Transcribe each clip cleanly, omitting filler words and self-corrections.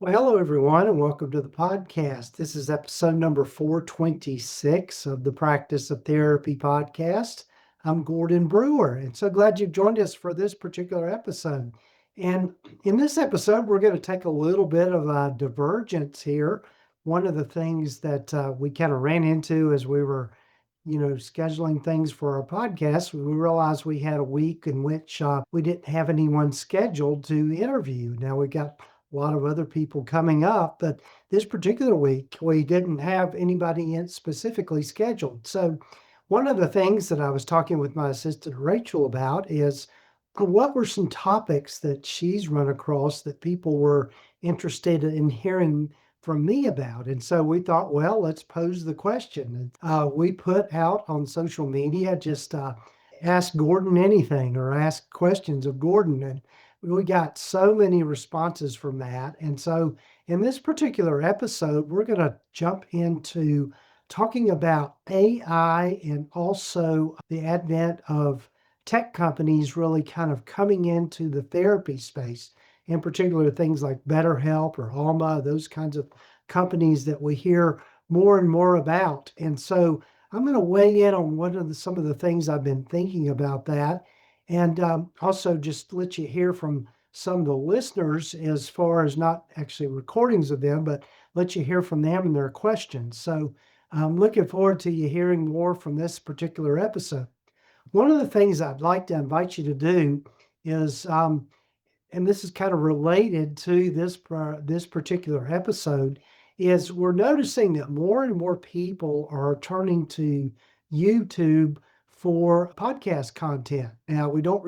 Well, hello, everyone, and welcome to the podcast. This is episode number 426 of the Practice of Therapy podcast. I'm Gordon Brewer, and so glad you've joined us for this particular episode. And in this episode, we're going to take a little bit of a divergence here. One of the things that we kind of ran into as we were, scheduling things for our podcast, we realized we had a week in which we didn't have anyone scheduled to interview. Now we got a lot of other people coming up, but this particular week we didn't have anybody in specifically scheduled. So one of the things that I was talking with my assistant Rachel about is what were some topics that she's run across that people were interested in hearing from me about. And so we thought, well, let's pose the question. We put out on social media, just ask Gordon anything or ask questions of Gordon. And we got so many responses from that. And so in this particular episode, we're going to jump into talking about AI and also the advent of tech companies really kind of coming into the therapy space, in particular things like BetterHelp or Alma, those kinds of companies that we hear more and more about. And so I'm going to weigh in on some of the things I've been thinking about that, and also just let you hear from some of the listeners as far as not actually recordings of them, but let you hear from them and their questions. So I'm looking forward to you hearing more from this particular episode. One of the things I'd like to invite you to do is, and this is kind of related to this particular episode, is we're noticing that more and more people are turning to YouTube for podcast content. Now, we don't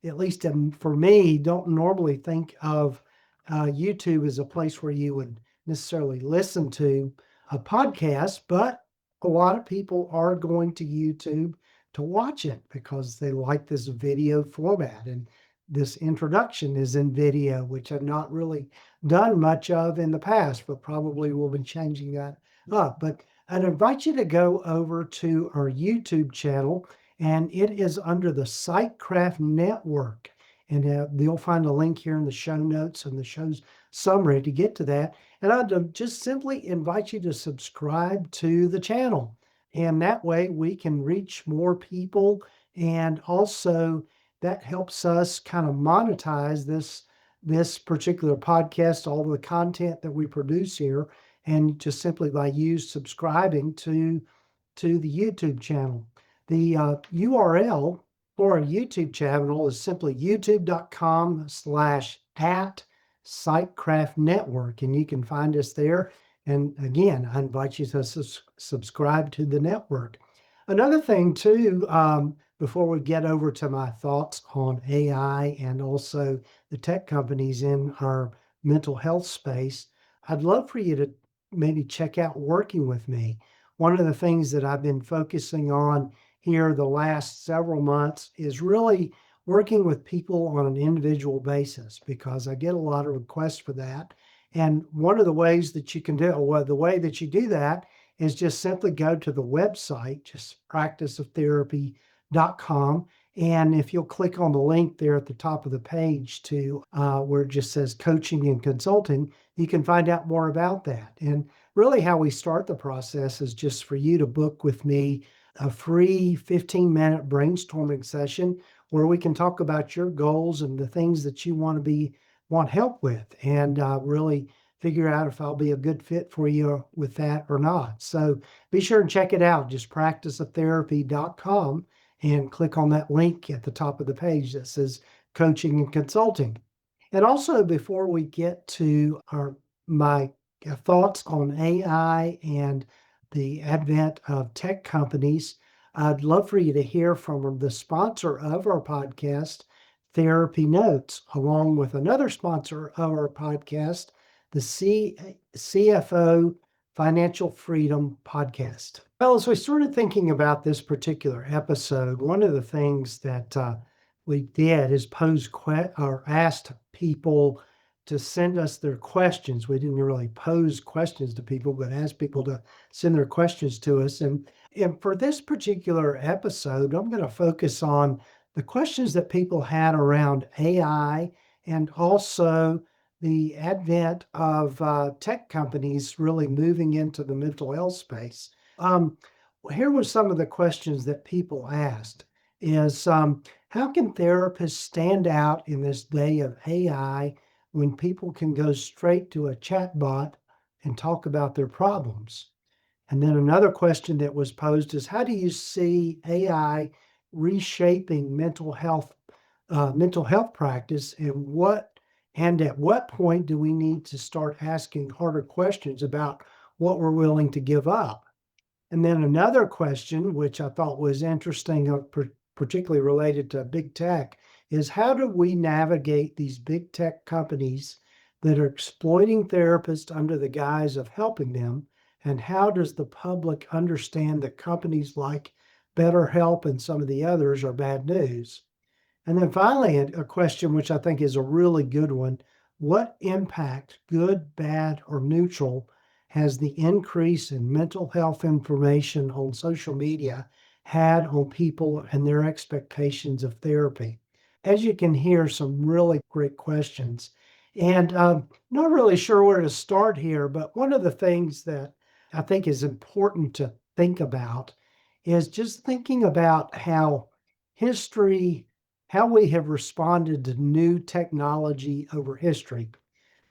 at least for me, don't normally think of YouTube as a place where you would necessarily listen to a podcast, but a lot of people are going to YouTube to watch it because they like this video format. And this introduction is in video, which I've not really done much of in the past, but probably will be changing that up. But I'd invite you to go over to our YouTube channel, and it is under the Sightcraft Network. And you'll find a link here in the show notes and the show's summary to get to that. And I'd just simply invite you to subscribe to the channel. And that way we can reach more people. And also that helps us kind of monetize this particular podcast, all the content that we produce here, and just simply by you subscribing to the YouTube channel. The URL for our YouTube channel is simply youtube.com/at Sightcraft Network, and you can find us there. And again, I invite you to subscribe to the network. Another thing too, before we get over to my thoughts on AI and also the tech companies in our mental health space, I'd love for you to maybe check out Working with Me. One of the things that I've been focusing on here the last several months is really working with people on an individual basis, because I get a lot of requests for that. And one of the ways that you can do, well, the way that you do that is just simply go to the website, just practiceoftherapy.com. And if you'll click on the link there at the top of the page to where it just says coaching and consulting, you can find out more about that. And really how we start the process is just for you to book with me a free 15-minute brainstorming session where we can talk about your goals and the things that you want help with, and really figure out if I'll be a good fit for you with that or not. So be sure and check it out. Just practiceoftherapy.com and click on that link at the top of the page that says coaching and consulting. And also, before we get to my thoughts on AI and the advent of tech companies, I'd love for you to hear from the sponsor of our podcast, Therapy Notes, along with another sponsor of our podcast, the CFO Financial Freedom Podcast. Well, as we started thinking about this particular episode, one of the things that we did is asked people to send us their questions. We didn't really pose questions to people, but asked people to send their questions to us. And for this particular episode, I'm going to focus on the questions that people had around AI and also the advent of tech companies really moving into the mental health space. Um, Here were some of the questions that people asked is how can therapists stand out in this day of AI when people can go straight to a chatbot and talk about their problems? And then another question that was posed is how do you see AI reshaping mental health practice, and at what point do we need to start asking harder questions about what we're willing to give up? And then another question, which I thought was interesting, particularly related to big tech, is how do we navigate these big tech companies that are exploiting therapists under the guise of helping them? And how does the public understand that companies like BetterHelp and some of the others are bad news? And then finally, a question which I think is a really good one. What impact, good, bad, or neutral, has the increase in mental health information on social media had on people and their expectations of therapy? As you can hear, some really great questions. And not really sure where to start here, but one of the things that I think is important to think about is just thinking about history how we have responded to new technology over history.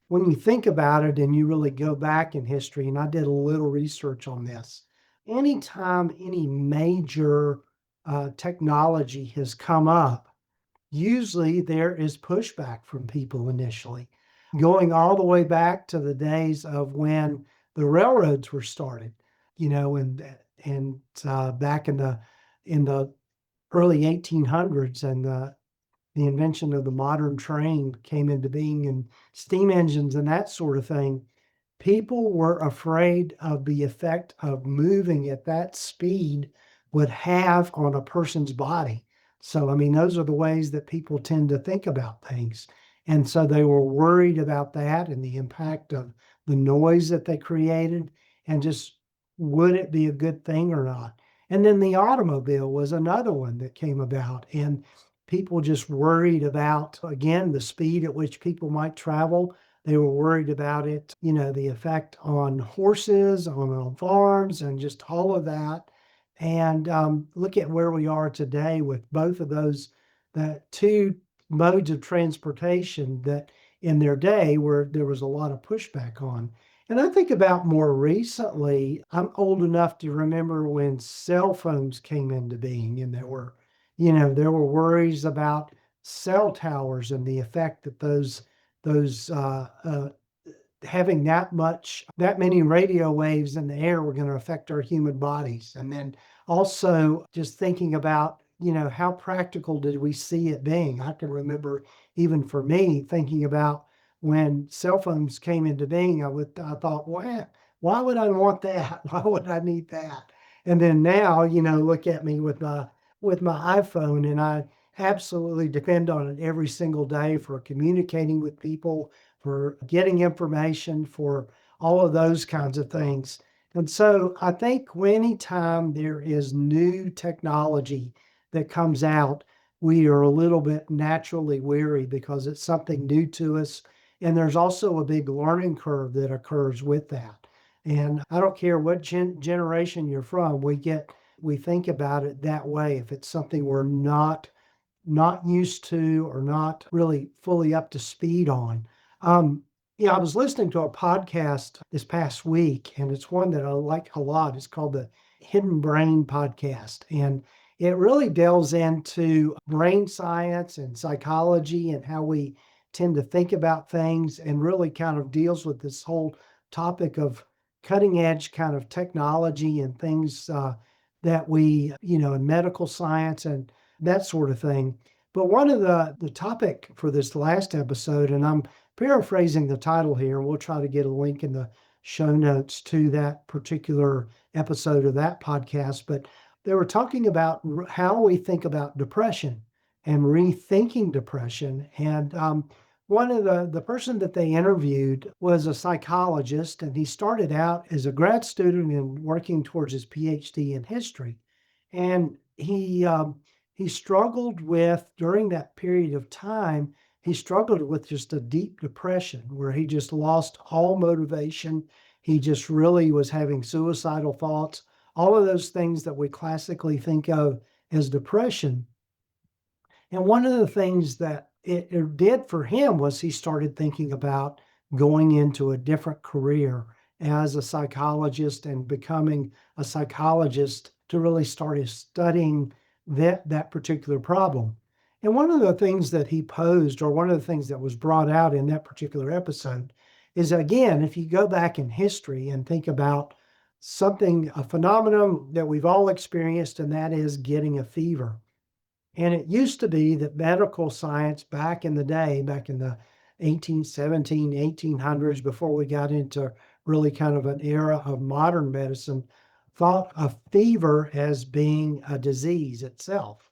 When you think about it and you really go back in history, and I did a little research on this, anytime any major technology has come up, usually there is pushback from people initially, going all the way back to the days of when the railroads were started, and back in the early 1800s, and the invention of the modern train came into being and steam engines and that sort of thing, people were afraid of the effect of moving at that speed would have on a person's body. So, I mean, those are the ways that people tend to think about things. And so they were worried about that and the impact of the noise that they created and just would it be a good thing or not? And then the automobile was another one that came about. And people just worried about, again, the speed at which people might travel. They were worried about it, the effect on horses, on farms, and just all of that. And look at where we are today with both of those, the two modes of transportation that in their day where there was a lot of pushback on. And I think about more recently, I'm old enough to remember when cell phones came into being, and there were worries about cell towers and the effect that those having that many radio waves in the air were going to affect our human bodies. And then also just thinking about, how practical did we see it being? I can remember even for me thinking about when cell phones came into being, I thought, well, why would I want that? Why would I need that? And then now, look at me with my iPhone, and I absolutely depend on it every single day for communicating with people, for getting information, for all of those kinds of things. And so I think anytime there is new technology that comes out, we are a little bit naturally weary because it's something new to us. And there's also a big learning curve that occurs with that. And I don't care what generation you're from, we think about it that way. If it's something we're not used to or not really fully up to speed on. Yeah, I was listening to a podcast this past week, and it's one that I like a lot. It's called the Hidden Brain Podcast, and it really delves into brain science and psychology and how we tend to think about things, and really kind of deals with this whole topic of cutting edge kind of technology and things that in medical science and that sort of thing. But one of the topic for this last episode, and I'm paraphrasing the title here, we'll try to get a link in the show notes to that particular episode of that podcast, but they were talking about how we think about depression and rethinking depression. And one of the person that they interviewed was a psychologist, and he started out as a grad student and working towards his PhD in history. And he struggled with, during that period of time, he struggled with just a deep depression where he just lost all motivation. He just really was having suicidal thoughts, all of those things that we classically think of as depression. And one of the things that it did for him was he started thinking about going into a different career as a psychologist and becoming a psychologist to really start studying that particular problem. And one of the things that he posed, or one of the things that was brought out in that particular episode, is again, if you go back in history and think about something, a phenomenon that we've all experienced, and that is getting a fever. And it used to be that medical science back in the day, back in the 1817, 1800s, before we got into really kind of an era of modern medicine, thought of fever as being a disease itself.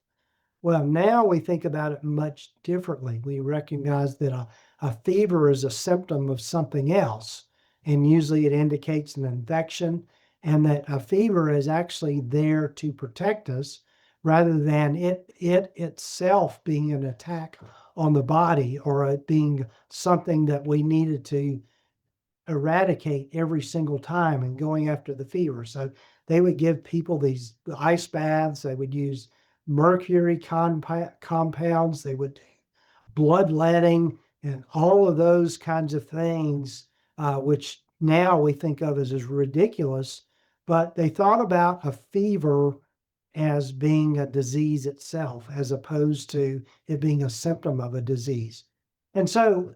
Well, now we think about it much differently. We recognize that a fever is a symptom of something else, and usually it indicates an infection, and that a fever is actually there to protect us rather than it itself being an attack on the body or it being something that we needed to eradicate every single time and going after the fever. So they would give people these ice baths. They would use mercury compounds. They would bloodletting and all of those kinds of things, which now we think of as ridiculous. But they thought about a fever as being a disease itself, as opposed to it being a symptom of a disease. And so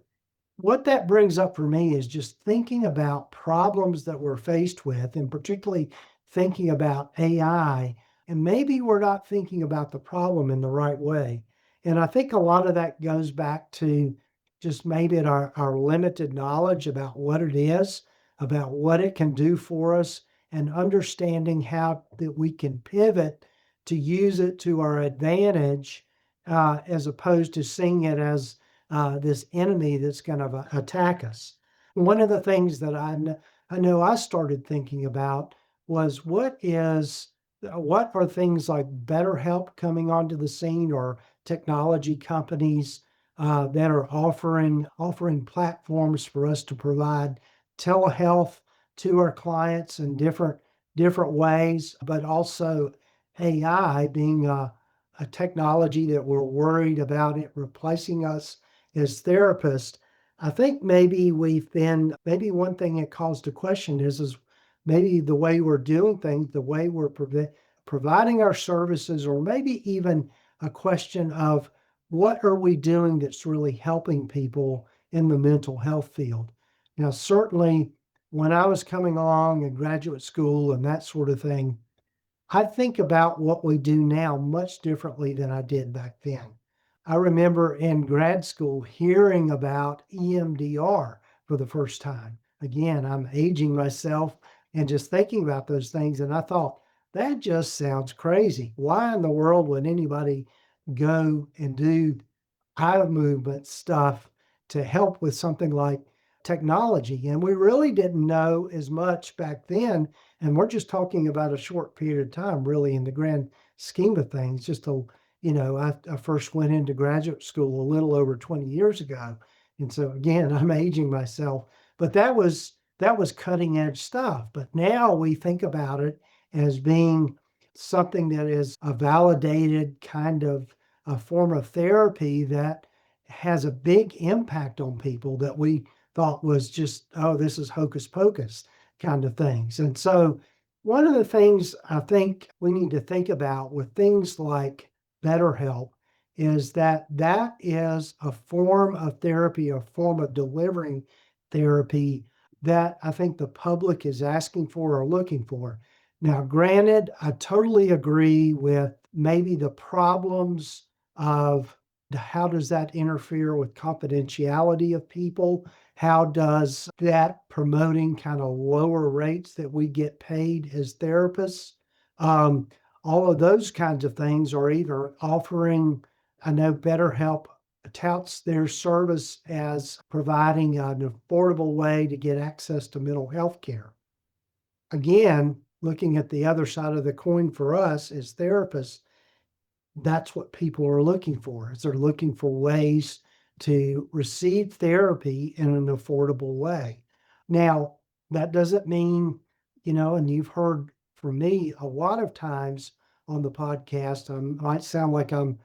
what that brings up for me is just thinking about problems that we're faced with, and particularly thinking about AI. And maybe we're not thinking about the problem in the right way. And I think a lot of that goes back to just maybe our limited knowledge about what it is, about what it can do for us, and understanding how that we can pivot to use it to our advantage, as opposed to seeing it as this enemy that's going to attack us. One of the things that I know I started thinking about was what are things like BetterHelp coming onto the scene, or technology companies that are offering platforms for us to provide telehealth to our clients in different ways, but also AI being a technology that we're worried about it replacing us as therapists. I think maybe maybe one thing that caused a question is maybe the way we're doing things, the way we're providing our services, or maybe even a question of what are we doing that's really helping people in the mental health field. Now, certainly when I was coming along in graduate school and that sort of thing, I think about what we do now much differently than I did back then. I remember in grad school hearing about EMDR for the first time. Again, I'm aging myself and just thinking about those things. And I thought, that just sounds crazy. Why in the world would anybody go and do eye movement stuff to help with something like technology? And we really didn't know as much back then. And we're just talking about a short period of time, really, in the grand scheme of things. I first went into graduate school a little over 20 years ago. And so again, I'm aging myself, but that was cutting edge stuff. But now we think about it as being something that is a validated kind of a form of therapy that has a big impact on people that we thought was just, oh, this is hocus pocus kind of things. And so one of the things I think we need to think about with things like BetterHelp is that is a form of therapy, a form of delivering therapy that I think the public is asking for or looking for. Now, granted, I totally agree with maybe the problems of how does that interfere with confidentiality of people? How does that promoting kind of lower rates that we get paid as therapists? All of those kinds of things are either offering, I know BetterHelp touts their service as providing an affordable way to get access to mental health care. Again, looking at the other side of the coin for us as therapists, that's what people are looking for. Is they're looking for ways to receive therapy in an affordable way. Now, that doesn't mean, and you've heard from me a lot of times on the podcast, I might sound like I'm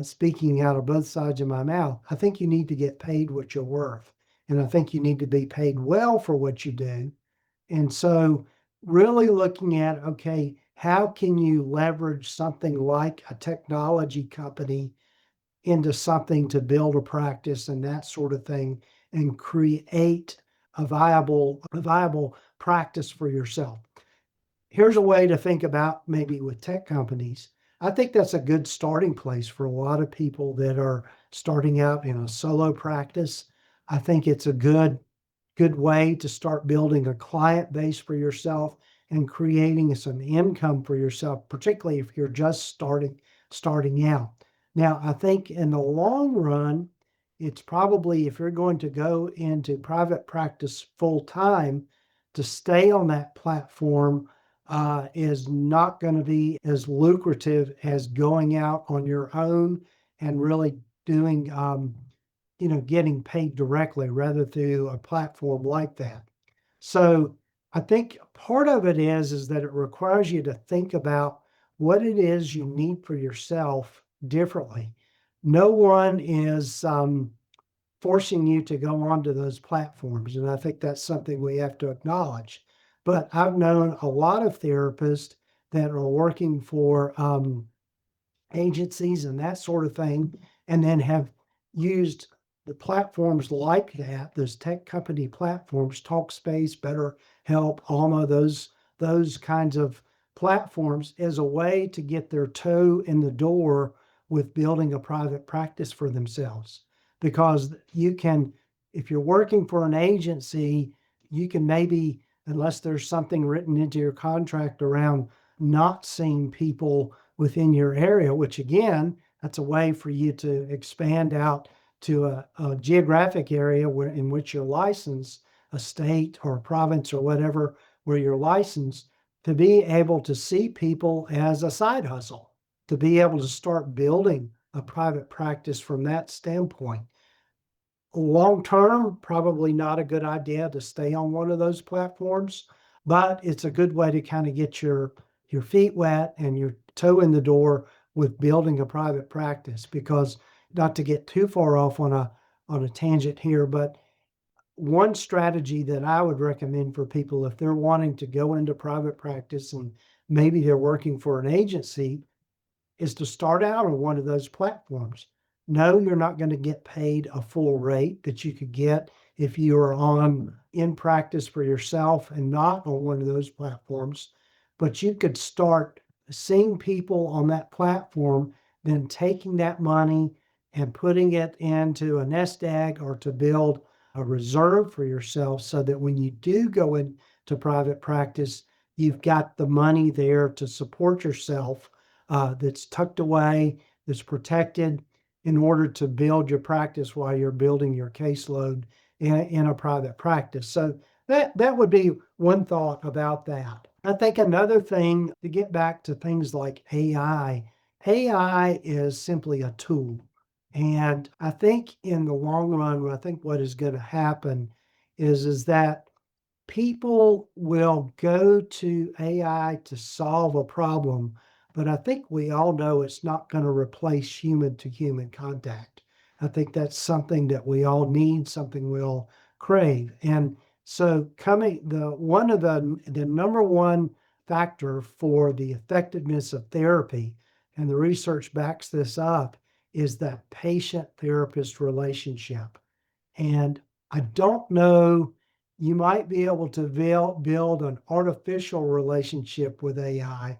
speaking out of both sides of my mouth. I think you need to get paid what you're worth. And I think you need to be paid well for what you do. And so, really looking at, okay, how can you leverage something like a technology company into something to build a practice and that sort of thing and create a viable practice for yourself. Here's a way to think about maybe with tech companies. I think that's a good starting place for a lot of people that are starting out in a solo practice. I think it's a good way to start building a client base for yourself and creating some income for yourself, particularly if you're just starting out. Now, I think in the long run, it's probably, if you're going to go into private practice full time, to stay on that platform is not going to be as lucrative as going out on your own and really doing getting paid directly rather through a platform like that. So I think part of it is that it requires you to think about what it is you need for yourself differently. No one is forcing you to go onto those platforms, and I think that's something we have to acknowledge. But I've known a lot of therapists that are working for agencies and that sort of thing, and then have used the platforms like that, those tech company platforms, Talkspace, BetterHelp, Alma, those kinds of platforms as a way to get their toe in the door with building a private practice for themselves. Because you can, if you're working for an agency, you can maybe, unless there's something written into your contract around not seeing people within your area, which again, that's a way for you to expand out to a geographic area in which you're licensed, a state or a province or whatever, where you're licensed, to be able to see people as a side hustle, to be able to start building a private practice from that standpoint. Long term, probably not a good idea to stay on one of those platforms, but it's a good way to kind of get your feet wet and your toe in the door with building a private practice. Because, not to get too far off on a tangent here, but one strategy that I would recommend for people if they're wanting to go into private practice and maybe they're working for an agency is to start out on one of those platforms. No, you're not going to get paid a full rate that you could get if you are on in practice for yourself and not on one of those platforms, but you could start seeing people on that platform, then taking that money and putting it into a nest egg or to build a reserve for yourself so that when you do go into private practice, you've got the money there to support yourself, that's tucked away, that's protected in order to build your practice while you're building your caseload in a private practice. So that would be one thought about that. I think another thing, to get back to things like AI is simply a tool. And I think in the long run, I think what is going to happen is that people will go to AI to solve a problem, but I think we all know it's not going to replace human to human contact. I think that's something that we all need, something we all crave. And so one of the number one factor for the effectiveness of therapy, and the research backs this up, is that patient therapist relationship. And I don't know, you might be able to build an artificial relationship with AI,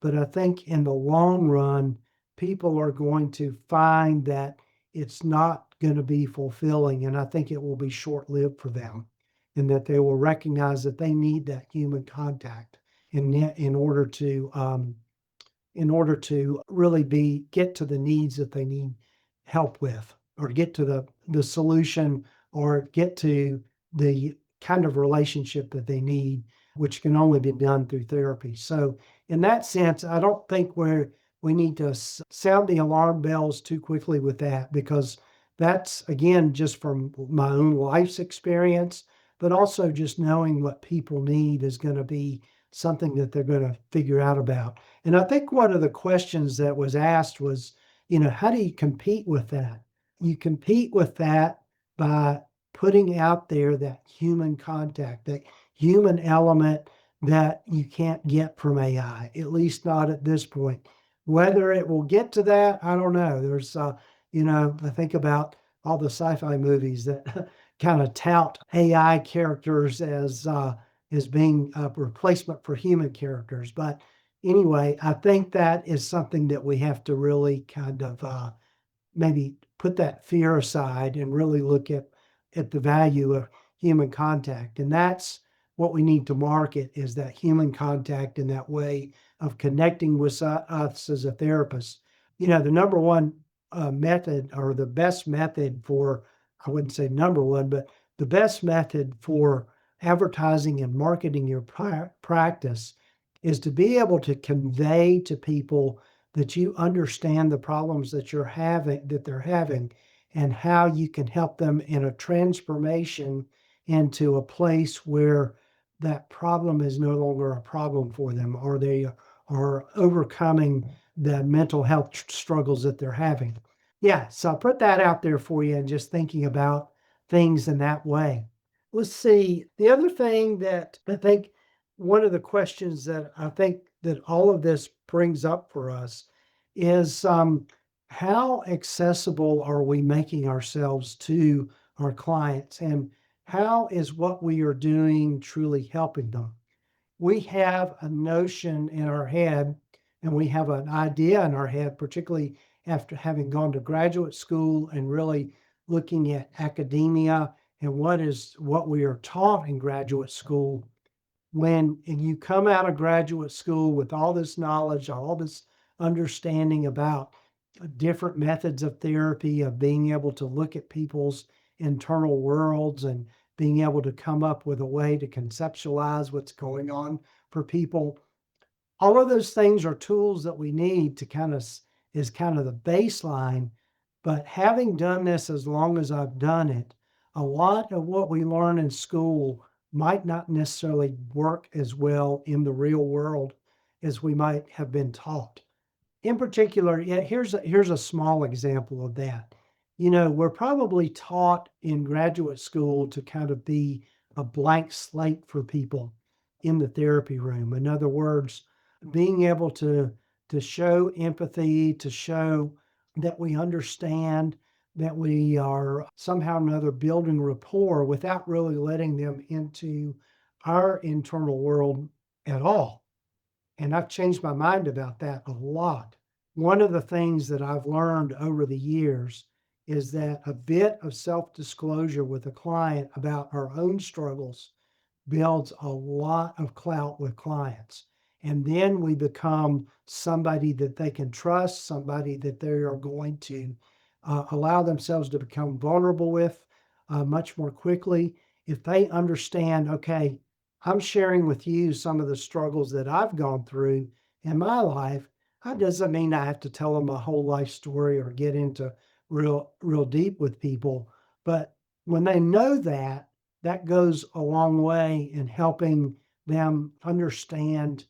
but I think in the long run, people are going to find that it's not going to be fulfilling. And I think it will be short lived for them, and that they will recognize that they need that human contact in order to really get to the needs that they need help with, or get to the solution, or get to the kind of relationship that they need, which can only be done through therapy. So in that sense, I don't think we need to sound the alarm bells too quickly with that, because That's again just from my own life's experience, but also just knowing what people need is going to be something that they're going to figure out about. And I think one of the questions that was asked was, how do you compete with that? You compete with that by putting out there that human contact, that human element that you can't get from AI, at least not at this point. Whether it will get to that, I don't know. I think about all the sci-fi movies that kind of tout AI characters as being a replacement for human characters. But anyway, I think that is something that we have to really kind of maybe put that fear aside and really look at the value of human contact. And that's what we need to market is that human contact and that way of connecting with us as a therapist. The number one method or the best method for, I wouldn't say number one, but the best method for advertising and marketing your practice is to be able to convey to people that you understand the problems that they're having and how you can help them in a transformation into a place where that problem is no longer a problem for them or they are overcoming the mental health struggles that they're having. Yeah, so I put that out there for you and just thinking about things in that way. Let's see. The other thing that I think one of the questions that I think that all of this brings up for us is how accessible are we making ourselves to our clients and how is what we are doing truly helping them? We have a notion in our head and we have an idea in our head, particularly after having gone to graduate school and really looking at academia and what we are taught in graduate school. When you come out of graduate school with all this knowledge, all this understanding about different methods of therapy, of being able to look at people's internal worlds and being able to come up with a way to conceptualize what's going on for people. All of those things are tools that we need to is kind of the baseline. But having done this as long as I've done it, a lot of what we learn in school might not necessarily work as well in the real world as we might have been taught. In particular, yeah, here's a small example of that. We're probably taught in graduate school to kind of be a blank slate for people in the therapy room. In other words, being able to show empathy, to show that we understand, that we are somehow or another building rapport without really letting them into our internal world at all. And I've changed my mind about that a lot. One of the things that I've learned over the years is that a bit of self disclosure with a client about our own struggles builds a lot of clout with clients. And then we become somebody that they can trust, somebody that they are going to allow themselves to become vulnerable with much more quickly. If they understand, okay, I'm sharing with you some of the struggles that I've gone through in my life, that doesn't mean I have to tell them my whole life story or get into real deep with people. But when they know that, that goes a long way in helping them understand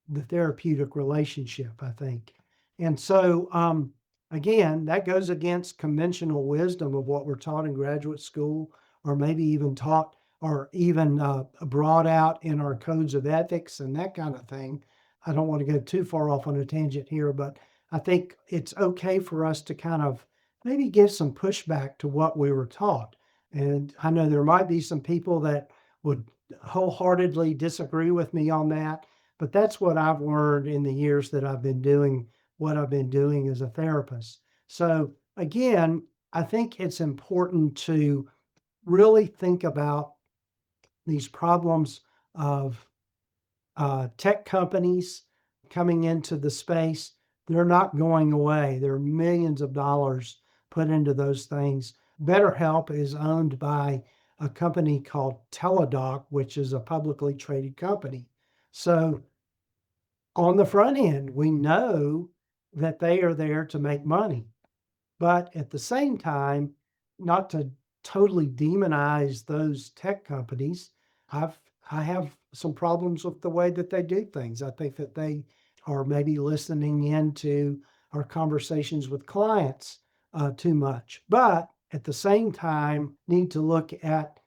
the therapeutic relationship, I think. And so, again, that goes against conventional wisdom of what we're taught in graduate school, or maybe even taught or even brought out in our codes of ethics and that kind of thing. I don't want to go too far off on a tangent here, but I think it's okay for us to kind of maybe give some pushback to what we were taught. And I know there might be some people that would wholeheartedly disagree with me on that, but that's what I've learned in the years that I've been doing what I've been doing as a therapist. So again, I think it's important to really think about these problems of tech companies coming into the space. They're not going away. There are millions of dollars put into those things. BetterHelp is owned by a company called Teladoc, which is a publicly traded company. So on the front end, we know that they are there to make money. But at the same time, not to totally demonize those tech companies. I've I have some problems with the way that they do things. I think that they are maybe listening into our conversations with clients too much, but at the same time, need to look at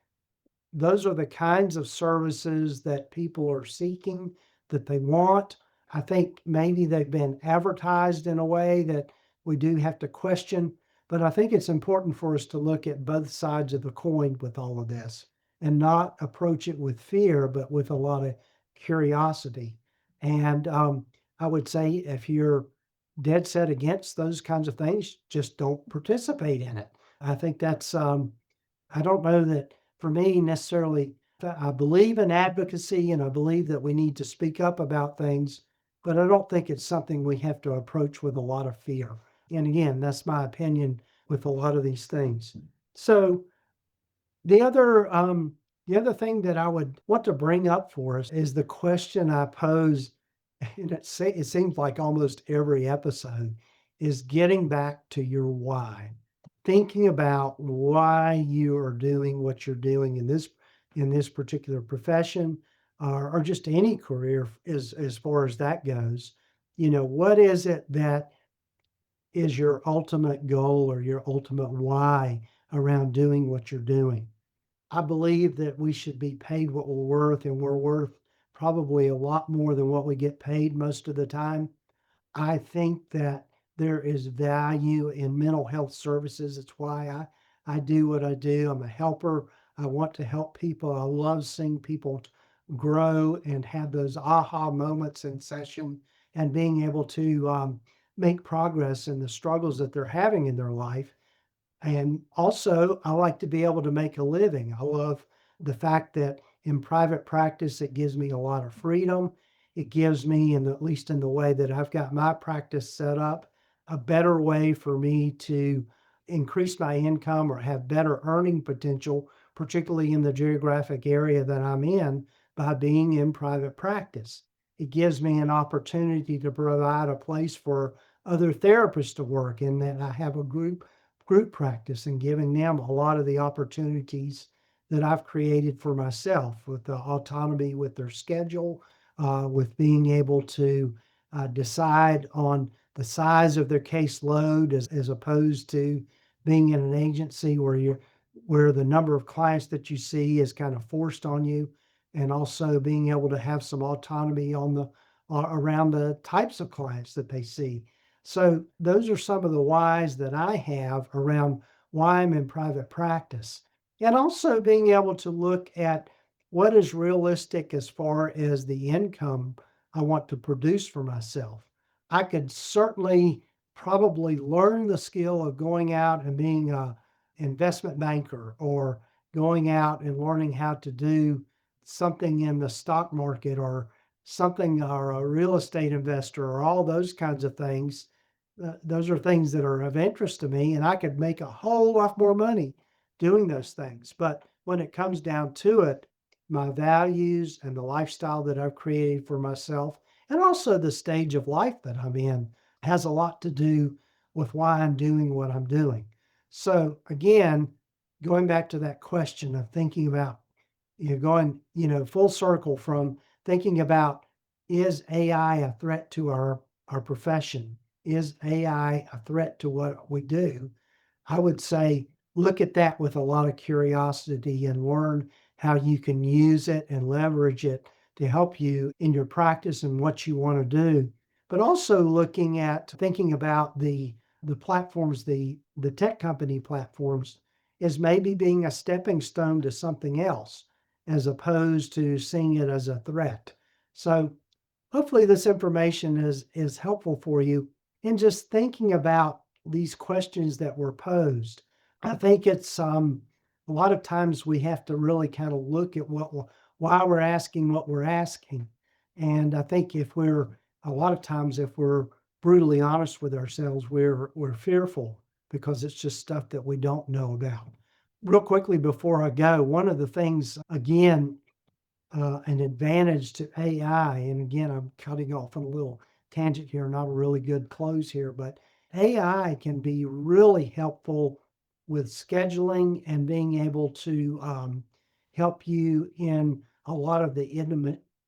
those are the kinds of services that people are seeking, that they want. I think maybe they've been advertised in a way that we do have to question, but I think it's important for us to look at both sides of the coin with all of this and not approach it with fear, but with a lot of curiosity. And I would say if you're dead set against those kinds of things, just don't participate in it. I think that's I don't know that for me necessarily. I believe in advocacy and I believe that we need to speak up about things, but I don't think it's something we have to approach with a lot of fear. And again, that's my opinion with a lot of these things. So the other um, the other thing that I would want to bring up for us is the question I pose, and it seems like almost every episode is getting back to your why, thinking about why you are doing what you're doing in this particular profession, or just any career as far as that goes. You know, what is it that is your ultimate goal or your ultimate why around doing what you're doing? I believe that we should be paid what we're worth, and we're worth probably a lot more than what we get paid most of the time. I think that there is value in mental health services. It's why I do what I do. I'm a helper. I want to help people. I love seeing people grow and have those aha moments in session and being able to make progress in the struggles that they're having in their life. And also, I like to be able to make a living. I love the fact that in private practice, it gives me a lot of freedom. It gives me, at least in the way that I've got my practice set up, a better way for me to increase my income or have better earning potential, particularly in the geographic area that I'm in, by being in private practice. It gives me an opportunity to provide a place for other therapists to work in, that I have a group practice and giving them a lot of the opportunities that I've created for myself with the autonomy with their schedule, with being able to decide on the size of their caseload as opposed to being in an agency where the number of clients that you see is kind of forced on you, and also being able to have some autonomy on the around the types of clients that they see. So those are some of the whys that I have around why I'm in private practice. And also being able to look at what is realistic as far as the income I want to produce for myself. I could certainly probably learn the skill of going out and being a investment banker, or going out and learning how to do something in the stock market, or something, or a real estate investor, or all those kinds of things. Those are things that are of interest to me, and I could make a whole lot more money doing those things. But when it comes down to it, my values and the lifestyle that I've created for myself, and also the stage of life that I'm in, has a lot to do with why I'm doing what I'm doing. So again, going back to that question of thinking about, going, full circle from thinking about, is AI a threat to our profession? Is AI a threat to what we do? I would say look at that with a lot of curiosity and learn how you can use it and leverage it to help you in your practice and what you want to do. But also looking at thinking about the platforms, the tech company platforms, is maybe being a stepping stone to something else as opposed to seeing it as a threat. So hopefully this information is helpful for you in just thinking about these questions that were posed. I think it's a lot of times we have to really kind of look at why we're asking what we're asking. And I think if we're a lot of times if we're brutally honest with ourselves, we're fearful because it's just stuff that we don't know about. Real quickly before I go, one of the things again, an advantage to AI, and again, I'm cutting off on a little tangent here, not a really good close here, but AI can be really helpful with scheduling and being able to help you in a lot of the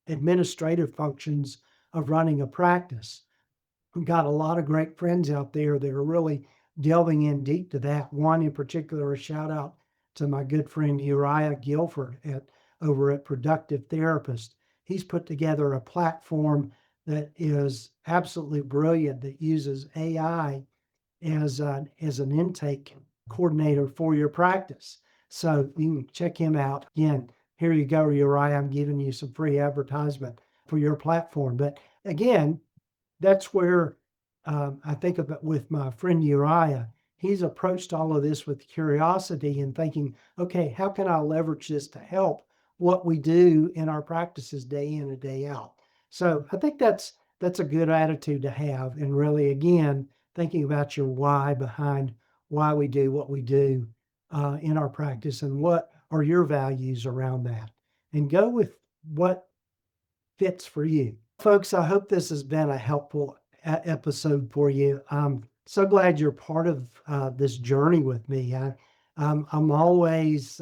administrative functions of running a practice. We've got a lot of great friends out there that are really delving in deep to that. One in particular, a shout out to my good friend Uriah Guilford over at Productive Therapist. He's put together a platform that is absolutely brilliant that uses AI as an intake coordinator for your practice. So you can check him out. Again, here you go, Uriah. I'm giving you some free advertisement for your platform. But again, that's where I think about with my friend Uriah. He's approached all of this with curiosity and thinking, okay, how can I leverage this to help what we do in our practices day in and day out? So I think that's a good attitude to have. And really, again, thinking about your why behind why we do what we do in our practice and what are your values around that. And go with what fits for you. Folks, I hope this has been a helpful episode for you. I'm so glad you're part of this journey with me. I'm always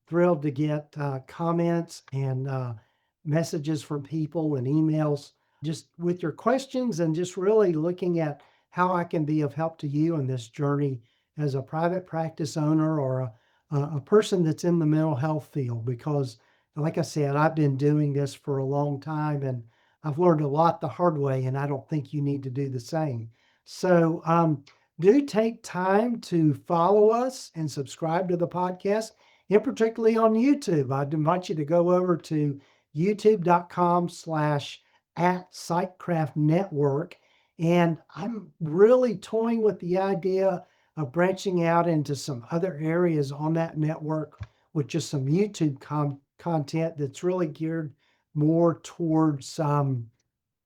thrilled to get comments and messages from people and emails just with your questions and just really looking at how I can be of help to you in this journey as a private practice owner or a person that's in the mental health field. Because, like I said, I've been doing this for a long time and I've learned a lot the hard way, and I don't think you need to do the same. So do take time to follow us and subscribe to the podcast, and particularly on YouTube. I'd invite you to go over to youtube.com/@Psychcraft Network. And I'm really toying with the idea of branching out into some other areas on that network with just some YouTube content that's really geared more towards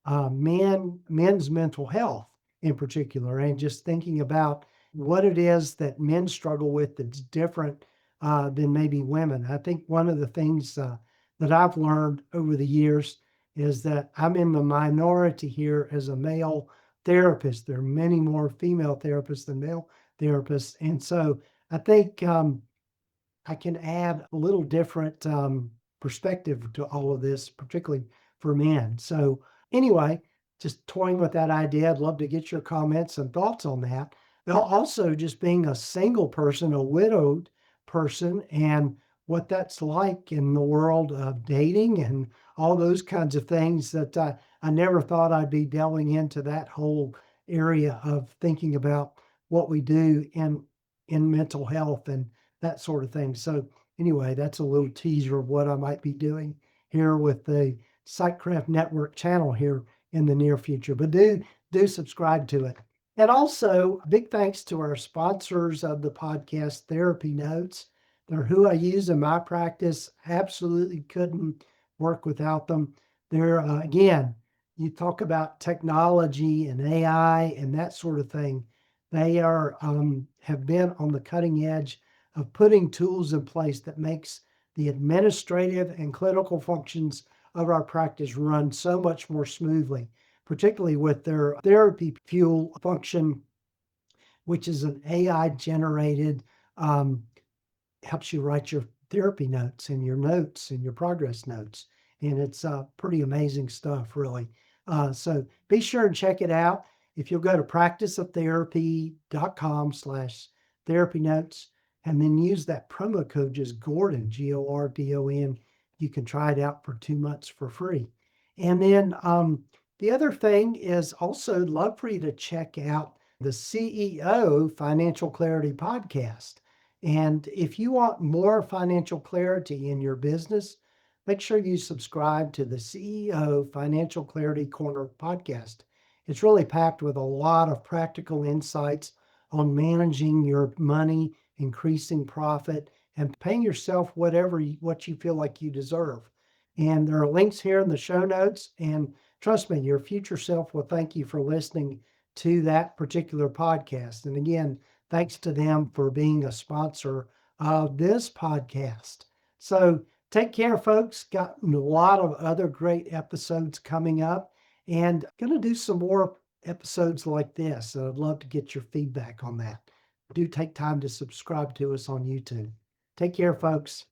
men's mental health in particular, and just thinking about what it is that men struggle with that's different than maybe women. I think one of the things that I've learned over the years is that I'm in the minority here as a male therapist. There are many more female therapists than male therapists. And so I think I can add a little different perspective to all of this, particularly for men. So anyway, just toying with that idea. I'd love to get your comments and thoughts on that. Also, just being a single person, a widowed person, and what that's like in the world of dating and all those kinds of things that I never thought I'd be delving into that whole area of thinking about what we do in mental health and that sort of thing. So anyway, that's a little teaser of what I might be doing here with the Psychcraft Network channel here in the near future. But do subscribe to it. And also, big thanks to our sponsors of the podcast, Therapy Notes. They're who I use in my practice. Absolutely couldn't work without them. They're, again, you talk about technology and AI and that sort of thing. They are have been on the cutting edge of putting tools in place that makes the administrative and clinical functions of our practice run so much more smoothly, particularly with their therapy fuel function, which is an AI generated, helps you write your therapy notes and your progress notes. And it's pretty amazing stuff, really. So be sure and check it out. If you'll go to practiceoftherapy.com/therapy notes and then use that promo code, just Gordon, Gordon, you can try it out for 2 months for free. And then the other thing is also love for you to check out the CEO Financial Clarity podcast. And if you want more financial clarity in your business, make sure you subscribe to the CEO Financial Clarity Corner podcast. It's really packed with a lot of practical insights on managing your money, increasing profit, and paying yourself what you feel like you deserve. And there are links here in the show notes. And trust me, your future self will thank you for listening to that particular podcast. And again, thanks to them for being a sponsor of this podcast. So take care, folks. Got a lot of other great episodes coming up, and going to do some more episodes like this. So I'd love to get your feedback on that. do take time to subscribe to us on YouTube. Take care, folks.